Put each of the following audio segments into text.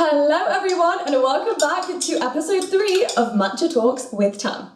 Hello everyone and welcome back to episode 3 of Matcha Talks with Tam.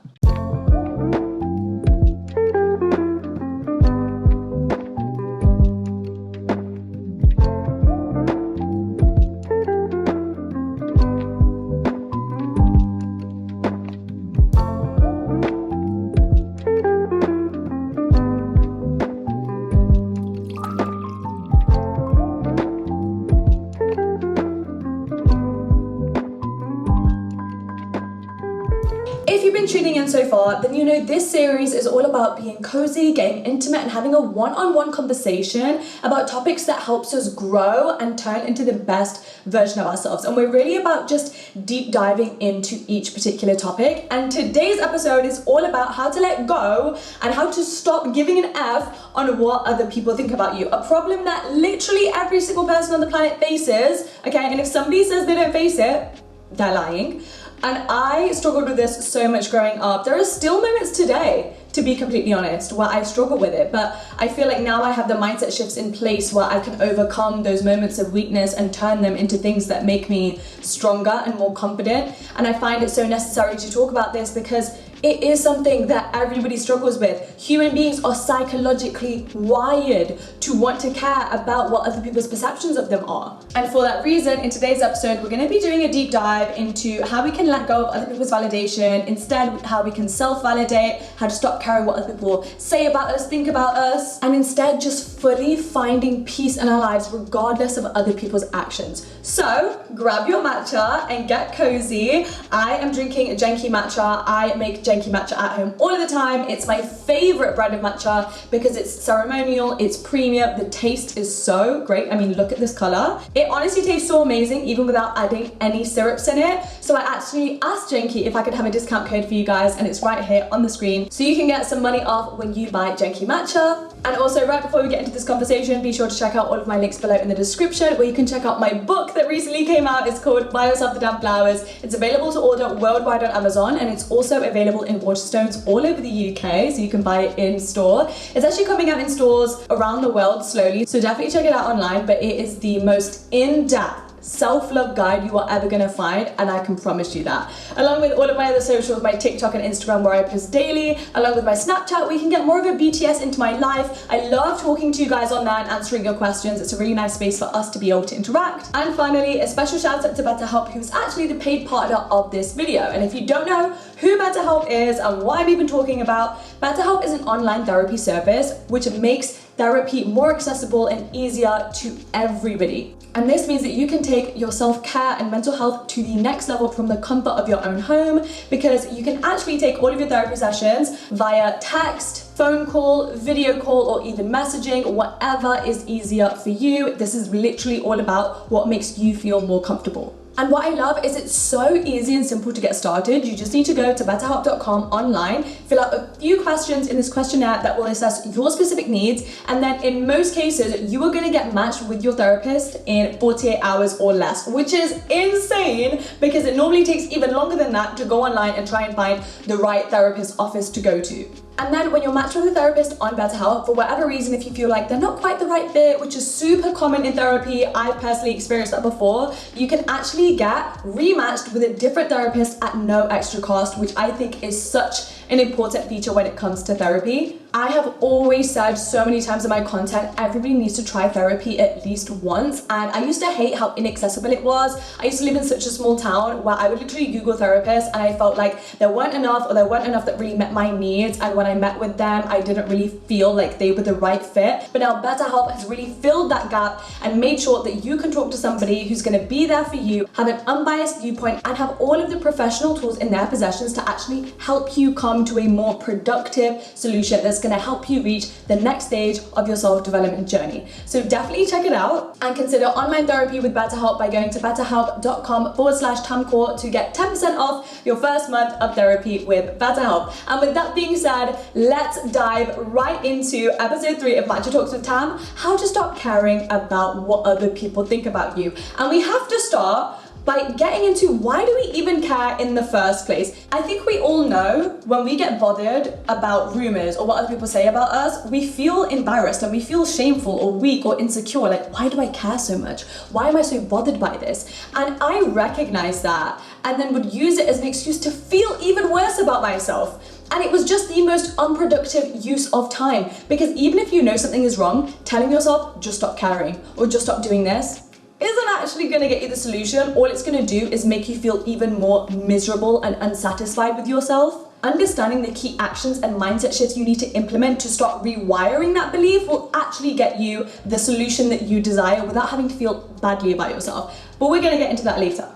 If you've been tuning in so far, then you know this series is all about being cozy, getting intimate, and having a one-on-one conversation about topics that helps us grow and turn into the best version of ourselves. And we're really about just deep diving into each particular topic. And today's episode is all about how to let go and how to stop giving an F on what other people think about you. A problem that literally every single person on the planet faces, okay? And if somebody says they don't face it, they're lying. And I struggled with this so much growing up. There are still moments today, to be completely honest, where I struggle with it. But I feel like now I have the mindset shifts in place where I can overcome those moments of weakness and turn them into things that make me stronger and more confident. And I find it so necessary to talk about this because it is something that everybody struggles with. Human beings are psychologically wired to want to care about what other people's perceptions of them are. And for that reason, in today's episode, we're going to be doing a deep dive into how we can let go of other people's validation, instead how we can self-validate, how to stop caring what other people say about us, think about us, and instead just fully finding peace in our lives regardless of other people's actions. So grab your matcha and get cozy. I am drinking Genki matcha. I make Genki matcha at home all of the time. It's my favorite brand of matcha because it's ceremonial, it's premium, the taste is so great. I mean, look at this color. It honestly tastes so amazing even without adding any syrups in it. So I actually asked Genki if I could have a discount code for you guys, and it's right here on the screen. So you can get some money off when you buy Genki matcha. And also, right before we get into this conversation, be sure to check out all of my links below in the description, where you can check out my book that recently came out. It's called Buy Yourself the Damn Flowers. It's available to order worldwide on Amazon, and it's also available in Waterstones all over the UK, so you can buy it in store. It's actually coming out in stores around the world slowly, so definitely check it out online, but it is the most in-depth self-love guide you are ever gonna find, and I can promise you that. Along with all of my other socials, my TikTok and Instagram where I post daily, along with my Snapchat where you can get more of a BTS into my life. I love talking to you guys on there and answering your questions. It's a really nice space for us to be able to interact. And finally, a special shout out to BetterHelp, who's actually the paid partner of this video. And if you don't know who BetterHelp is and what I'm even talking about, BetterHelp is an online therapy service which makes therapy more accessible and easier to everybody. And this means that you can take your self-care and mental health to the next level from the comfort of your own home, because you can actually take all of your therapy sessions via text, phone call, video call, or even messaging, whatever is easier for you. This is literally all about what makes you feel more comfortable. And what I love is it's so easy and simple to get started. You just need to go to betterhelp.com online, fill out a few questions in this questionnaire that will assess your specific needs, and then in most cases, you are gonna get matched with your therapist in 48 hours or less, which is insane because it normally takes even longer than that to go online and try and find the right therapist office to go to. And then when you're matched with a therapist on BetterHelp, for whatever reason, if you feel like they're not quite the right fit, which is super common in therapy, I've personally experienced that before, you can actually get rematched with a different therapist at no extra cost, which I think is such an important feature when it comes to therapy. I have always said so many times in my content, everybody needs to try therapy at least once. And I used to hate how inaccessible it was. I used to live in such a small town where I would literally Google therapists and I felt like there weren't enough, or there weren't enough that really met my needs. And when I met with them, I didn't really feel like they were the right fit. But now BetterHelp has really filled that gap and made sure that you can talk to somebody who's gonna be there for you, have an unbiased viewpoint, and have all of the professional tools in their possessions to actually help you come to a more productive solution that's going to help you reach the next stage of your self-development journey. So definitely check it out and consider online therapy with BetterHelp by going to betterhelp.com/tamkaur to get 10% off your first month of therapy with BetterHelp. And with that being said, let's dive right into episode 3 of Matcha Talks with Tam, how to stop caring about what other people think about you. And we have to start by getting into why do we even care in the first place. I think we all know when we get bothered about rumors or what other people say about us, we feel embarrassed and we feel shameful or weak or insecure. Like, why do I care so much? Why am I so bothered by this? And I recognize that and then would use it as an excuse to feel even worse about myself. And it was just the most unproductive use of time, because even if you know something is wrong, telling yourself just stop caring or just stop doing this isn't actually going to get you the solution. All it's going to do is make you feel even more miserable and unsatisfied with yourself. Understanding the key actions and mindset shifts you need to implement to start rewiring that belief will actually get you the solution that you desire without having to feel badly about yourself. But we're going to get into that later.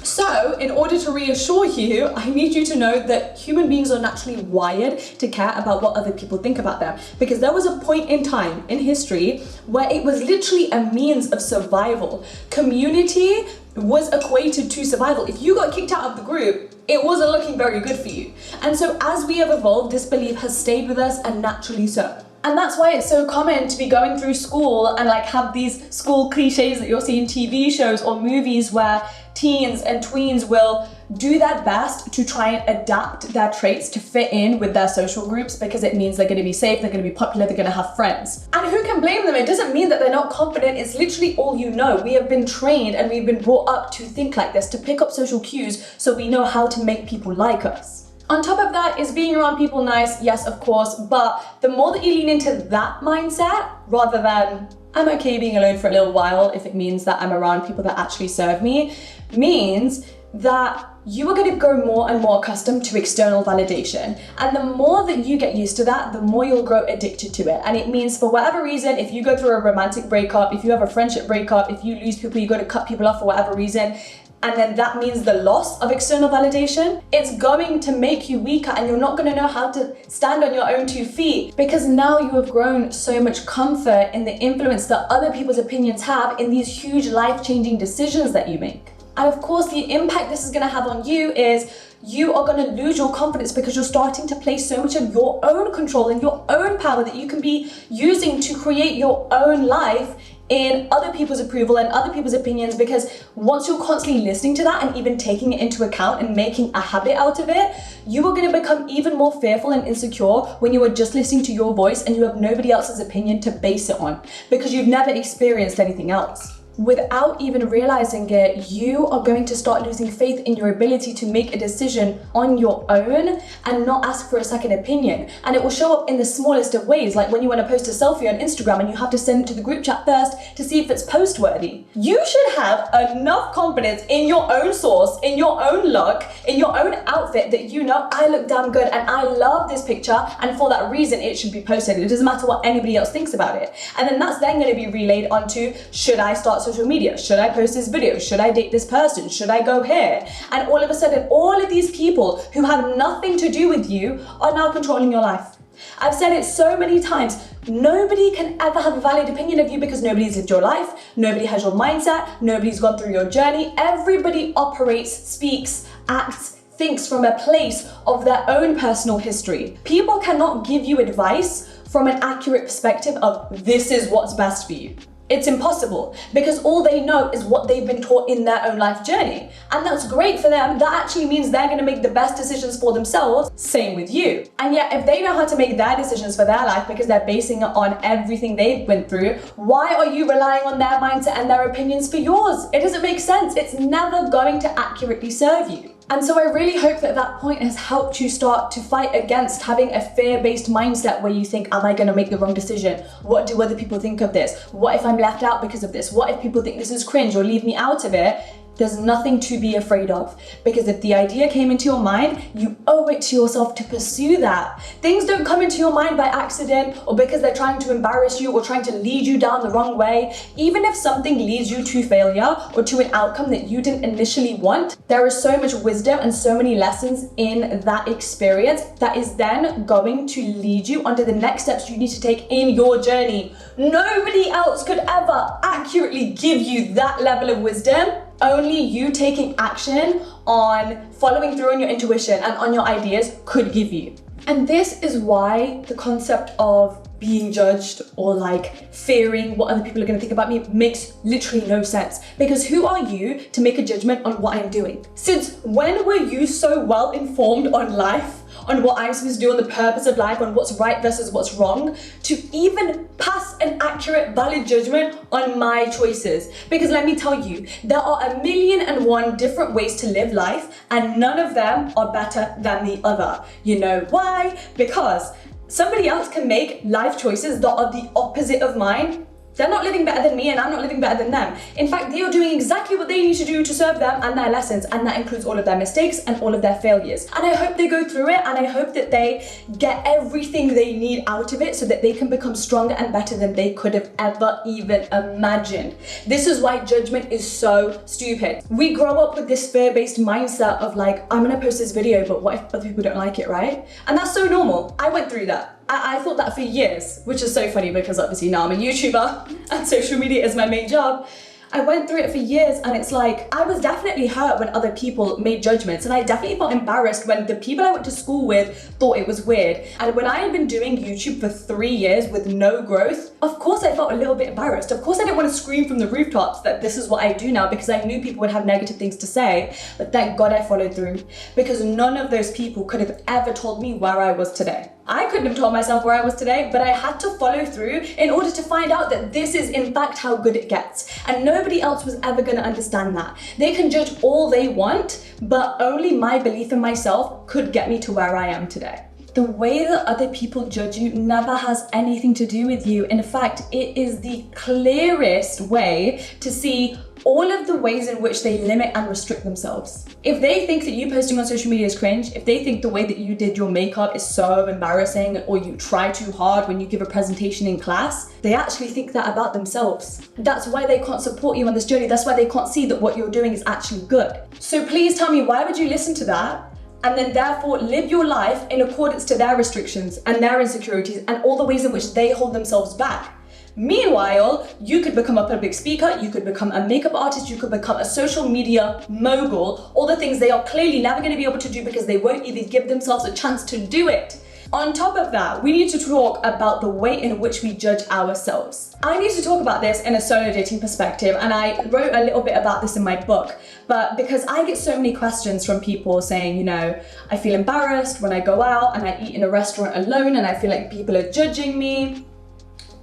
So, in order to reassure you, I need you to know that human beings are naturally wired to care about what other people think about them. Because there was a point in time in history where it was literally a means of survival. Community was equated to survival. If you got kicked out of the group, it wasn't looking very good for you. And so as we have evolved, this belief has stayed with us, and naturally so. And that's why it's so common to be going through school and like have these school cliches that you'll see in TV shows or movies where teens and tweens will do their best to try and adapt their traits to fit in with their social groups, because it means they're going to be safe, they're going to be popular, they're going to have friends. And who can blame them? It doesn't mean that they're not confident. It's literally all you know. We have been trained and we've been brought up to think like this, to pick up social cues so we know how to make people like us. On top of that, is being around people nice? Yes, of course, but the more that you lean into that mindset rather than I'm okay being alone for a little while if it means that I'm around people that actually serve me, means that you are going to grow more and more accustomed to external validation. And the more that you get used to that, the more you'll grow addicted to it. And it means for whatever reason, if you go through a romantic breakup, if you have a friendship breakup, if you lose people, you go to cut people off for whatever reason, and then that means the loss of external validation, it's going to make you weaker and you're not going to know how to stand on your own 2 feet, because now you have grown so much comfort in the influence that other people's opinions have in these huge life-changing decisions that you make. And of course, the impact this is going to have on you is you are going to lose your confidence, because you're starting to place so much of your own control and your own power that you can be using to create your own life in other people's approval and other people's opinions. Because once you're constantly listening to that and even taking it into account and making a habit out of it, you are going to become even more fearful and insecure when you are just listening to your voice and you have nobody else's opinion to base it on, because you've never experienced anything else. Without even realizing it, you are going to start losing faith in your ability to make a decision on your own and not ask for a second opinion. And it will show up in the smallest of ways, like when you want to post a selfie on Instagram and you have to send it to the group chat first to see if it's post-worthy. You should have enough confidence in your own source, in your own look, in your own outfit, that you know, I look damn good and I love this picture, and for that reason it should be posted. It doesn't matter what anybody else thinks about it. And then that's then going to be relayed onto, should I start social media? Should I post this video? Should I date this person? Should I go here? And all of a sudden, all of these people who have nothing to do with you are now controlling your life. I've said it so many times. Nobody can ever have a valid opinion of you because nobody's lived your life, nobody has your mindset, nobody's gone through your journey. Everybody operates, speaks, acts, thinks from a place of their own personal history. People cannot give you advice from an accurate perspective of this is what's best for you. It's impossible, because all they know is what they've been taught in their own life journey. And that's great for them. That actually means they're going to make the best decisions for themselves. Same with you. And yet, if they know how to make their decisions for their life because they're basing it on everything they've been through, why are you relying on their mindset and their opinions for yours? It doesn't make sense. It's never going to accurately serve you. And so I really hope that that point has helped you start to fight against having a fear-based mindset where you think, am I going to make the wrong decision? What do other people think of this? What if I'm left out because of this? What if people think this is cringe or leave me out of it? There's nothing to be afraid of, because if the idea came into your mind, you owe it to yourself to pursue that. Things don't come into your mind by accident or because they're trying to embarrass you or trying to lead you down the wrong way. Even if something leads you to failure or to an outcome that you didn't initially want, there is so much wisdom and so many lessons in that experience that is then going to lead you onto the next steps you need to take in your journey. Nobody else could ever accurately give you that level of wisdom. Only you taking action on following through on your intuition and on your ideas could give you. And this is why the concept of being judged or like fearing what other people are going to think about me makes literally no sense. Because who are you to make a judgment on what I'm doing? Since when were you so well informed on life, on what I'm supposed to do, on the purpose of life, on what's right versus what's wrong, to even pass an accurate, valid judgment on my choices? Because let me tell you, there are 1,000,001 different ways to live life, and none of them are better than the other. You know why? Because somebody else can make life choices that are the opposite of mine. They're not living better than me, and I'm not living better than them. In fact, they are doing exactly what they need to do to serve them and their lessons, and that includes all of their mistakes and all of their failures. And I hope they go through it, and I hope that they get everything they need out of it so that they can become stronger and better than they could have ever even imagined. This is why judgment is so stupid. We grow up with this fear-based mindset of like, I'm gonna post this video, but what if other people don't like it, right? And that's so normal. I went through that. I thought that for years, which is so funny because obviously now I'm a YouTuber and social media is my main job. I went through it for years, and it's like, I was definitely hurt when other people made judgments, and I definitely felt embarrassed when the people I went to school with thought it was weird. And when I had been doing YouTube for 3 years with no growth, of course I felt a little bit embarrassed. Of course I didn't want to scream from the rooftops that this is what I do now, because I knew people would have negative things to say. But thank God I followed through, because none of those people could have ever told me where I was today. I couldn't have told myself where I was today, but I had to follow through in order to find out that this is in fact how good it gets. And nobody else was ever going to understand that. They can judge all they want, but only my belief in myself could get me to where I am today. The way that other people judge you never has anything to do with you. In fact, it is the clearest way to see all of the ways in which they limit and restrict themselves. If they think that you posting on social media is cringe, if they think the way that you did your makeup is so embarrassing, or you try too hard when you give a presentation in class, they actually think that about themselves. That's why they can't support you on this journey. That's why they can't see that what you're doing is actually good. So please tell me, why would you listen to that and then therefore live your life in accordance to their restrictions and their insecurities and all the ways in which they hold themselves back? Meanwhile, you could become a public speaker, you could become a makeup artist, you could become a social media mogul, all the things they are clearly never going to be able to do because they won't even give themselves a chance to do it. On top of that, we need to talk about the way in which we judge ourselves. I need to talk about this in a solo dating perspective, and I wrote a little bit about this in my book, but because I get so many questions from people saying, you know, I feel embarrassed when I go out and I eat in a restaurant alone and I feel like people are judging me.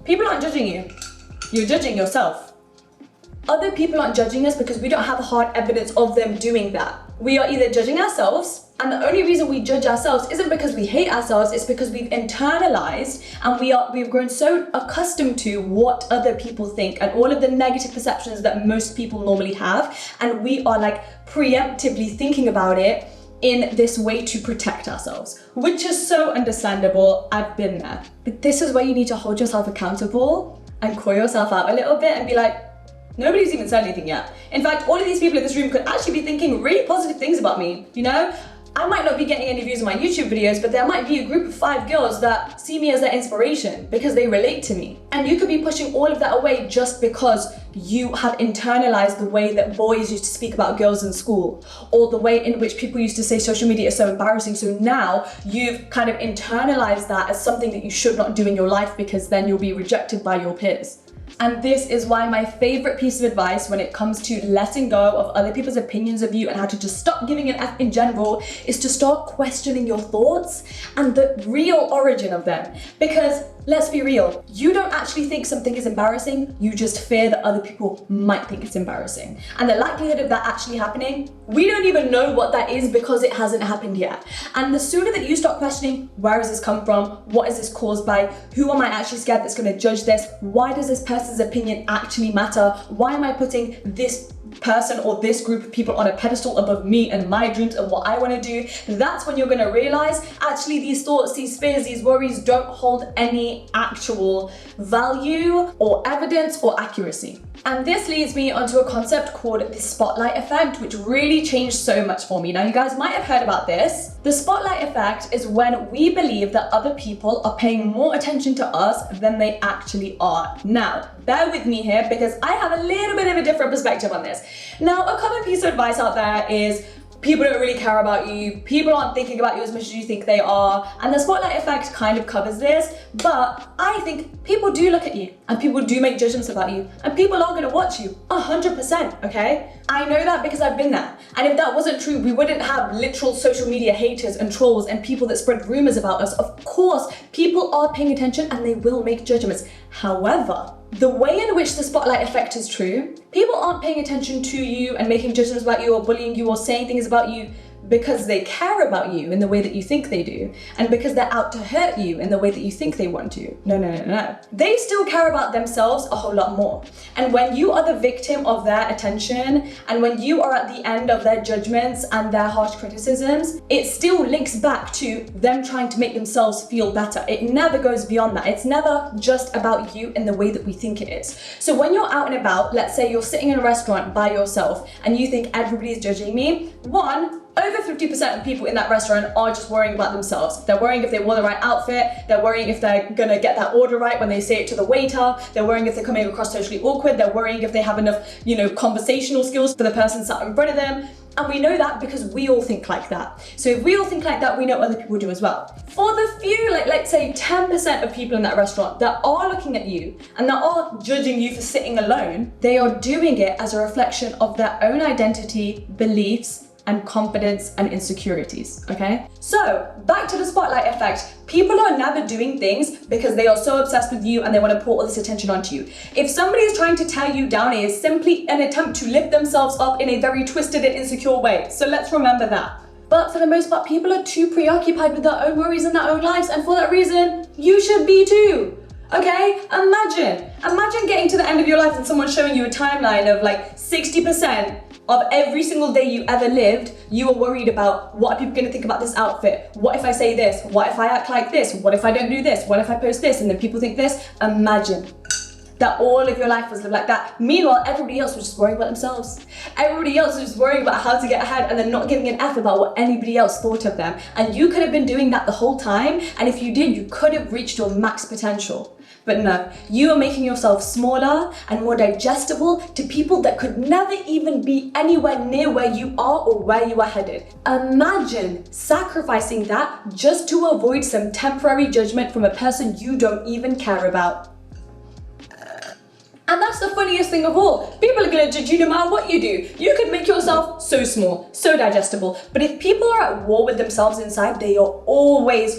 People aren't judging you. You're judging yourself. Other people aren't judging us because we don't have hard evidence of them doing that. We are either judging ourselves, and the only reason we judge ourselves isn't because we hate ourselves, it's because we've internalized and we've grown so accustomed to what other people think and all of the negative perceptions that most people normally have, and we are like preemptively thinking about it in this way to protect ourselves, which is so understandable. I've been there. But this is where you need to hold yourself accountable and call yourself out a little bit and be like, nobody's even said anything yet. In fact, all of these people in this room could actually be thinking really positive things about me, you know? I might not be getting any views on my YouTube videos, but there might be a group of 5 girls that see me as their inspiration because they relate to me. And you could be pushing all of that away just because you have internalized the way that boys used to speak about girls in school, or the way in which people used to say social media is so embarrassing. So now you've kind of internalized that as something that you should not do in your life because then you'll be rejected by your peers. And this is why my favorite piece of advice when it comes to letting go of other people's opinions of you and how to just stop giving an F in general is to start questioning your thoughts and the real origin of them. Because let's be real, you don't actually think something is embarrassing, you just fear that other people might think it's embarrassing. And the likelihood of that actually happening, we don't even know what that is because it hasn't happened yet. And the sooner that you start questioning, where does this come from? What is this caused by? Who am I actually scared that's gonna judge this? Why does this person's opinion actually matter? Why am I putting this person or this group of people on a pedestal above me and my dreams and what I want to do? That's when you're going to realize actually these thoughts, these fears, these worries don't hold any actual value or evidence or accuracy. And this leads me onto a concept called the spotlight effect, which really changed so much for me. Now, you guys might have heard about this. The spotlight effect is when we believe that other people are paying more attention to us than they actually are. Now, bear with me here because I have a little bit of a different perspective on this. Now, a common piece of advice out there is people don't really care about you, people aren't thinking about you as much as you think they are, and the spotlight effect kind of covers this. But I think people do look at you, and people do make judgments about you, and people are going to watch you 100%, okay? I know that because I've been there. And if that wasn't true, we wouldn't have literal social media haters and trolls and people that spread rumors about us. Of course, people are paying attention and they will make judgments. However, the way in which the spotlight effect is true, people aren't paying attention to you and making judgments about you or bullying you or saying things about you because they care about you in the way that you think they do, and because they're out to hurt you in the way that you think they want to. No. They still care about themselves a whole lot more. And when you are the victim of their attention, and when you are at the end of their judgments and their harsh criticisms, it still links back to them trying to make themselves feel better. It never goes beyond that. It's never just about you in the way that we think it is. So when you're out and about, let's say you're sitting in a restaurant by yourself and you think everybody's judging me, one, over 50% of people in that restaurant are just worrying about themselves. They're worrying if they wore the right outfit. They're worrying if they're gonna get that order right when they say it to the waiter. They're worrying if they're coming across socially awkward. They're worrying if they have enough, conversational skills for the person sat in front of them. And we know that because we all think like that. So if we all think like that, we know other people do as well. For the few, let's say 10% of people in that restaurant that are looking at you and that are judging you for sitting alone, they are doing it as a reflection of their own identity, beliefs, and confidence and insecurities, okay? So back to the spotlight effect. People are never doing things because they are so obsessed with you and they want to pour all this attention onto you. If somebody is trying to tear you down, it is simply an attempt to lift themselves up in a very twisted and insecure way. So let's remember that. But for the most part, people are too preoccupied with their own worries and their own lives, and for that reason, you should be too. Okay, imagine getting to the end of your life and someone showing you a timeline of like 60% of every single day you ever lived, you were worried about what are people gonna think about this outfit? What if I say this? What if I act like this? What if I don't do this? What if I post this and then people think this? Imagine that all of your life was lived like that. Meanwhile, everybody else was just worrying about themselves. Everybody else was just worrying about how to get ahead and then not giving an F about what anybody else thought of them. And you could have been doing that the whole time, and if you did, you could have reached your max potential. But no, you are making yourself smaller and more digestible to people that could never even be anywhere near where you are or where you are headed. Imagine sacrificing that just to avoid some temporary judgment from a person you don't even care about. And that's the funniest thing of all. People are gonna judge you no matter what you do. You could make yourself so small, so digestible. But if people are at war with themselves inside, they are always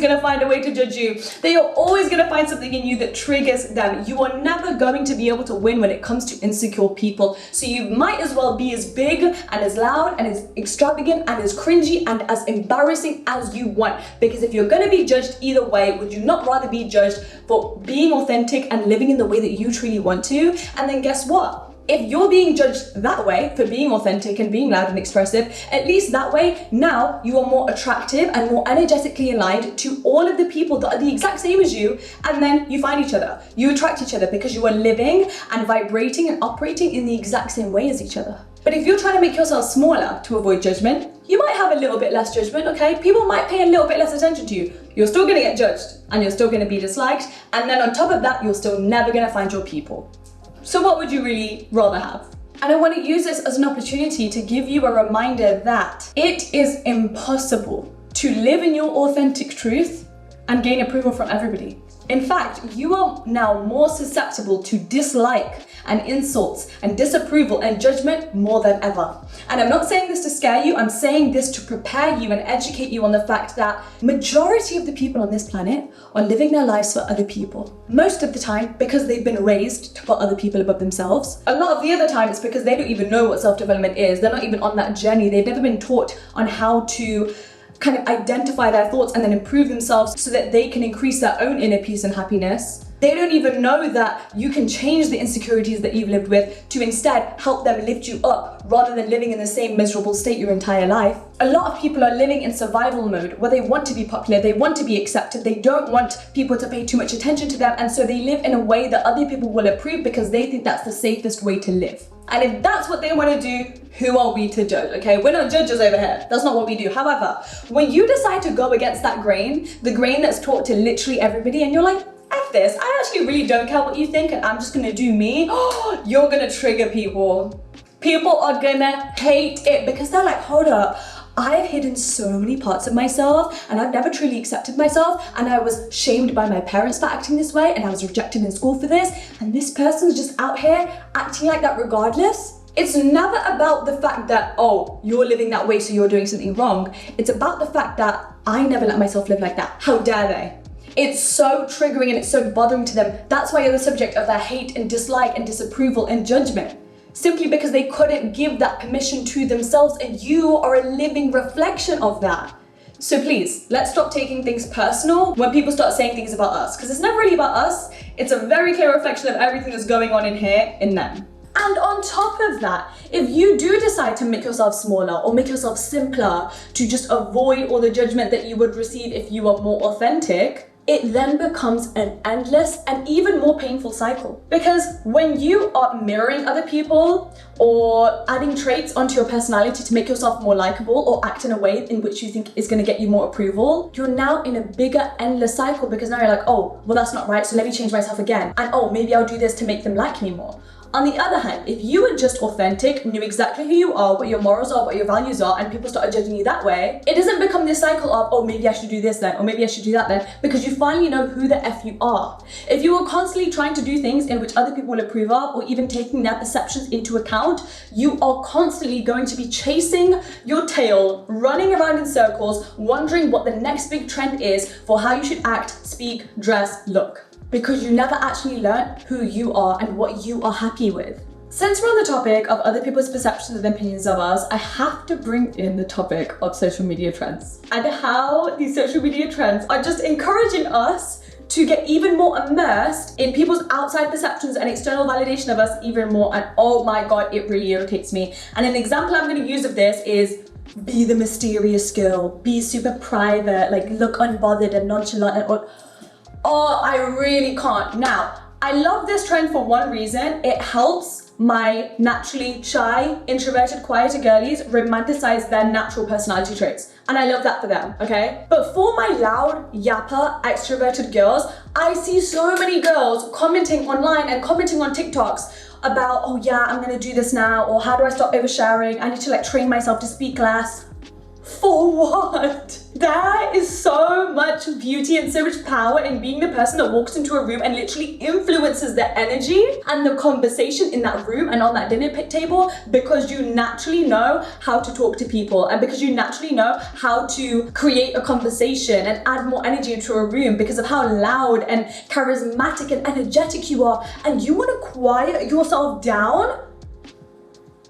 gonna find a way to judge you. They are always gonna find something in you that triggers them. You are never going to be able to win when it comes to insecure people. So you might as well be as big and as loud and as extravagant and as cringy and as embarrassing as you want. Because if you're gonna be judged either way, would you not rather be judged for being authentic and living in the way that you truly want to? And then guess what? If you're being judged that way for being authentic and being loud and expressive, at least that way, now you are more attractive and more energetically aligned to all of the people that are the exact same as you, and then you find each other. You attract each other because you are living and vibrating and operating in the exact same way as each other. But if you're trying to make yourself smaller to avoid judgment, you might have a little bit less judgment, okay? People might pay a little bit less attention to you. You're still gonna get judged and you're still gonna be disliked. And then on top of that, you're still never gonna find your people. So what would you really rather have? And I want to use this as an opportunity to give you a reminder that it is impossible to live in your authentic truth and gain approval from everybody. In fact, you are now more susceptible to dislike and insults and disapproval and judgment more than ever. And I'm not saying this to scare you, I'm saying this to prepare you and educate you on the fact that majority of the people on this planet are living their lives for other people. Most of the time because they've been raised to put other people above themselves. A lot of the other time it's because they don't even know what self-development is. They're not even on that journey. They've never been taught on how to kind of identify their thoughts and then improve themselves so that they can increase their own inner peace and happiness. They don't even know that you can change the insecurities that you've lived with to instead help them lift you up rather than living in the same miserable state your entire life. A lot of people are living in survival mode where they want to be popular, they want to be accepted, they don't want people to pay too much attention to them, and so they live in a way that other people will approve because they think that's the safest way to live. And if that's what they want to do, who are we to judge, okay? We're not judges over here. That's not what we do. However, when you decide to go against that grain, the grain that's taught to literally everybody, and you're like, F this, I actually really don't care what you think and I'm just gonna do me, you're gonna trigger people. People are gonna hate it because they're like, hold up, I've hidden so many parts of myself and I've never truly accepted myself, and I was shamed by my parents for acting this way, and I was rejected in school for this, and this person's just out here acting like that regardless. It's never about the fact that, oh, you're living that way so you're doing something wrong. It's about the fact that I never let myself live like that. How dare they? It's so triggering and it's so bothering to them. That's why you're the subject of their hate and dislike and disapproval and judgment. Simply because they couldn't give that permission to themselves, and you are a living reflection of that. So please, let's stop taking things personal when people start saying things about us, because it's never really about us. It's a very clear reflection of everything that's going on in here, in them. And on top of that, if you do decide to make yourself smaller or make yourself simpler to just avoid all the judgment that you would receive if you are more authentic, it then becomes an endless and even more painful cycle. Because when you are mirroring other people or adding traits onto your personality to make yourself more likable or act in a way in which you think is going to get you more approval, you're now in a bigger endless cycle, because now you're like, oh, well, that's not right, so let me change myself again. And oh, maybe I'll do this to make them like me more. On the other hand, if you were just authentic, knew exactly who you are, what your morals are, what your values are, and people started judging you that way, it doesn't become this cycle of, oh, maybe I should do this then, or maybe I should do that then, because you finally know who the F you are. If you are constantly trying to do things in which other people will approve of, or even taking their perceptions into account, you are constantly going to be chasing your tail, running around in circles, wondering what the next big trend is for how you should act, speak, dress, look. Because you never actually learn who you are and what you are happy with. Since we're on the topic of other people's perceptions and opinions of us, I have to bring in the topic of social media trends and how these social media trends are just encouraging us to get even more immersed in people's outside perceptions and external validation of us even more. And oh my God, it really irritates me. And an example I'm going to use of this is, be the mysterious girl, be super private, like look unbothered and nonchalant and all. Oh, I really can't. Now, I love this trend for one reason. It helps my naturally shy, introverted, quieter girlies romanticize their natural personality traits. And I love that for them, okay? But for my loud, yapper, extroverted girls, I see so many girls commenting online and commenting on TikToks about, oh yeah, I'm gonna do this now, or how do I stop oversharing? I need to like train myself to speak less. For what? There is so much beauty and so much power in being the person that walks into a room and literally influences the energy and the conversation in that room and on that dinner table, because you naturally know how to talk to people and because you naturally know how to create a conversation and add more energy into a room because of how loud and charismatic and energetic you are, and you want to quiet yourself down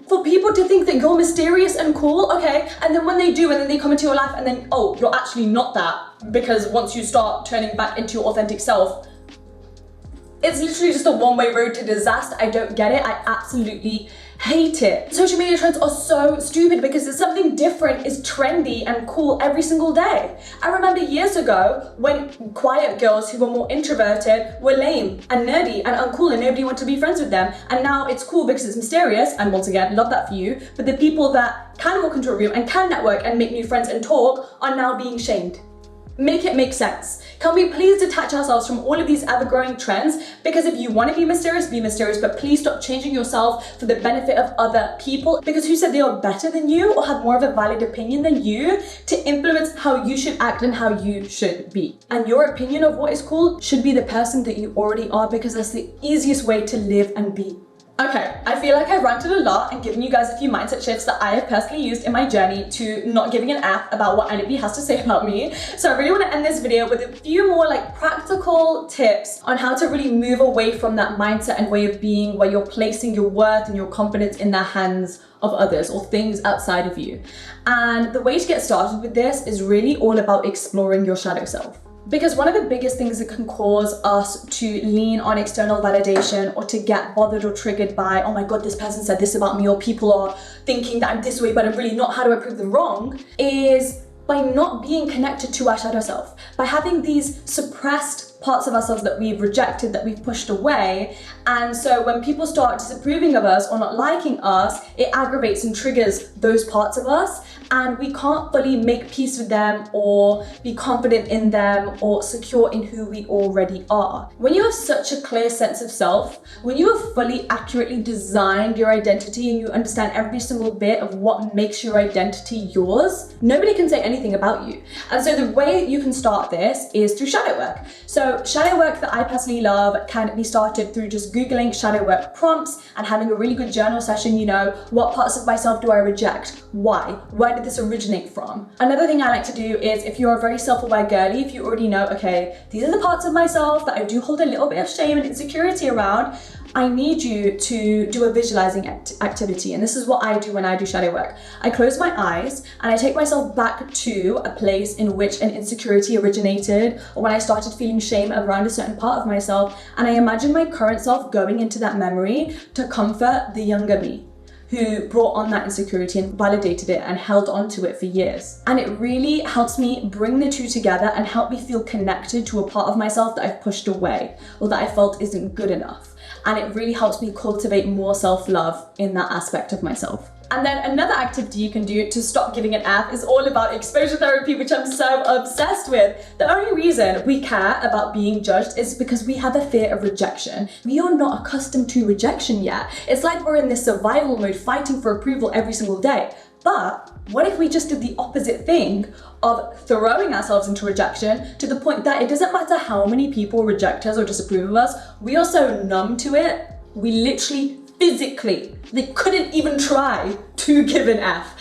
for people to think that you're mysterious and cool, okay? And then when they do, and then they come into your life and then, oh, you're actually not that, because once you start turning back into your authentic self, it's literally just a one-way road to disaster. I don't get it. I absolutely hate it. Social media trends are so stupid because it's something different is trendy and cool every single day. I remember years ago when quiet girls who were more introverted were lame and nerdy and uncool and nobody wanted to be friends with them. And now it's cool because it's mysterious, and once again, love that for you. But the people that can walk into a room and can network and make new friends and talk are now being shamed. Make it make sense. Can we please detach ourselves from all of these ever-growing trends? Because if you want to be mysterious, but please stop changing yourself for the benefit of other people. Because who said they are better than you or have more of a valid opinion than you to influence how you should act and how you should be? And your opinion of what is cool should be the person that you already are, because that's the easiest way to live and be. Okay, I feel like I've ranted a lot and given you guys a few mindset shifts that I have personally used in my journey to not giving an F about what anybody has to say about me. So I really want to end this video with a few more like practical tips on how to really move away from that mindset and way of being where you're placing your worth and your confidence in the hands of others or things outside of you. And the way to get started with this is really all about exploring your shadow self. Because one of the biggest things that can cause us to lean on external validation or to get bothered or triggered by, oh my God, this person said this about me, or people are thinking that I'm this way, but I'm really not, how do I prove them wrong, is by not being connected to our shadow self, by having these suppressed parts of ourselves that we've rejected, that we've pushed away, And so when people start disapproving of us or not liking us, it aggravates and triggers those parts of us, and we can't fully make peace with them or be confident in them or secure in who we already are. When you have such a clear sense of self, when you have fully accurately designed your identity and you understand every single bit of what makes your identity yours, nobody can say anything about you. And so the way you can start this is through shadow work. So shadow work that I personally love can be started through just Googling shadow work prompts and having a really good journal session. You know, what parts of myself do I reject? Why? Where did this originate from? Another thing I like to do is, if you're a very self-aware girly, if you already know, okay, these are the parts of myself that I do hold a little bit of shame and insecurity around, I need you to do a visualizing activity. And this is what I do when I do shadow work. I close my eyes and I take myself back to a place in which an insecurity originated, or when I started feeling shame around a certain part of myself. And I imagine my current self going into that memory to comfort the younger me, who brought on that insecurity and validated it and held on to it for years. And it really helps me bring the two together and help me feel connected to a part of myself that I've pushed away or that I felt isn't good enough. And it really helps me cultivate more self-love in that aspect of myself. And then another activity you can do to stop giving an F is all about exposure therapy, which I'm so obsessed with. The only reason we care about being judged is because we have a fear of rejection. We are not accustomed to rejection yet. It's like we're in this survival mode fighting for approval every single day. But what if we just did the opposite thing of throwing ourselves into rejection to the point that it doesn't matter how many people reject us or disapprove of us, we are so numb to it, we literally physically, they couldn't even try to give an F.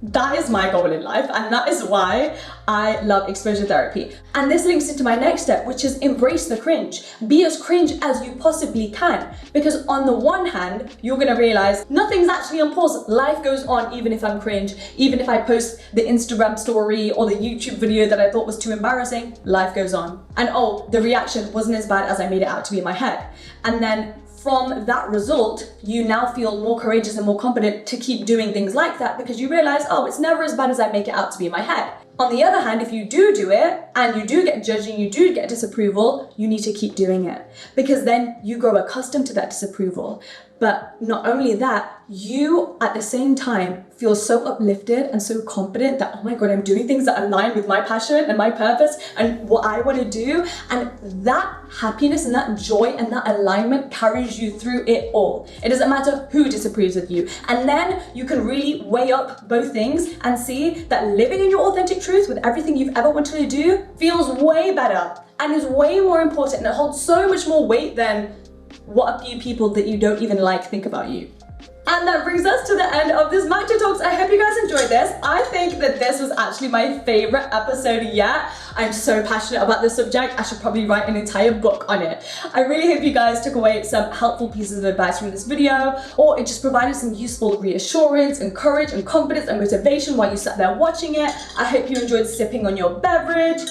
That is my goal in life, and that is why I love exposure therapy. And this links into my next step, which is embrace the cringe. Be as cringe as you possibly can, because on the one hand, you're gonna realize nothing's actually on pause. Life goes on even if I'm cringe. Even if I post the Instagram story or the YouTube video that I thought was too embarrassing, life goes on. And oh, the reaction wasn't as bad as I made it out to be in my head. And then from that result, you now feel more courageous and more confident to keep doing things like that, because you realize, oh, it's never as bad as I make it out to be in my head. On the other hand, if you do it and you do get judged and you do get disapproval, you need to keep doing it, because then you grow accustomed to that disapproval. But not only that, you at the same time feel so uplifted and so confident that, oh my God, I'm doing things that align with my passion and my purpose and what I want to do. And that happiness and that joy and that alignment carries you through it all. It doesn't matter who disapproves of you. And then you can really weigh up both things and see that living in your authentic truth with everything you've ever wanted to do feels way better and is way more important, and it holds so much more weight than what a few people that you don't even like think about you. And that brings us to the end of this Matcha Talks. I hope you guys enjoyed this. I think that this was actually my favorite episode yet. I'm so passionate about this subject. I should probably write an entire book on it. I really hope you guys took away some helpful pieces of advice from this video, or it just provided some useful reassurance and courage and confidence and motivation while you sat there watching it. I hope you enjoyed sipping on your beverage.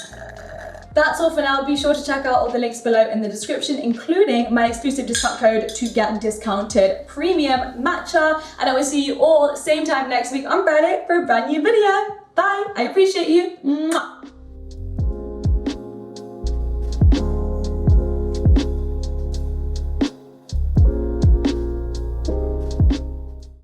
That's all for now. Be sure to check out all the links below in the description, including my exclusive discount code to get discounted premium matcha. And I will see you all same time next week on Friday for a brand new video. Bye. I appreciate you. Mwah.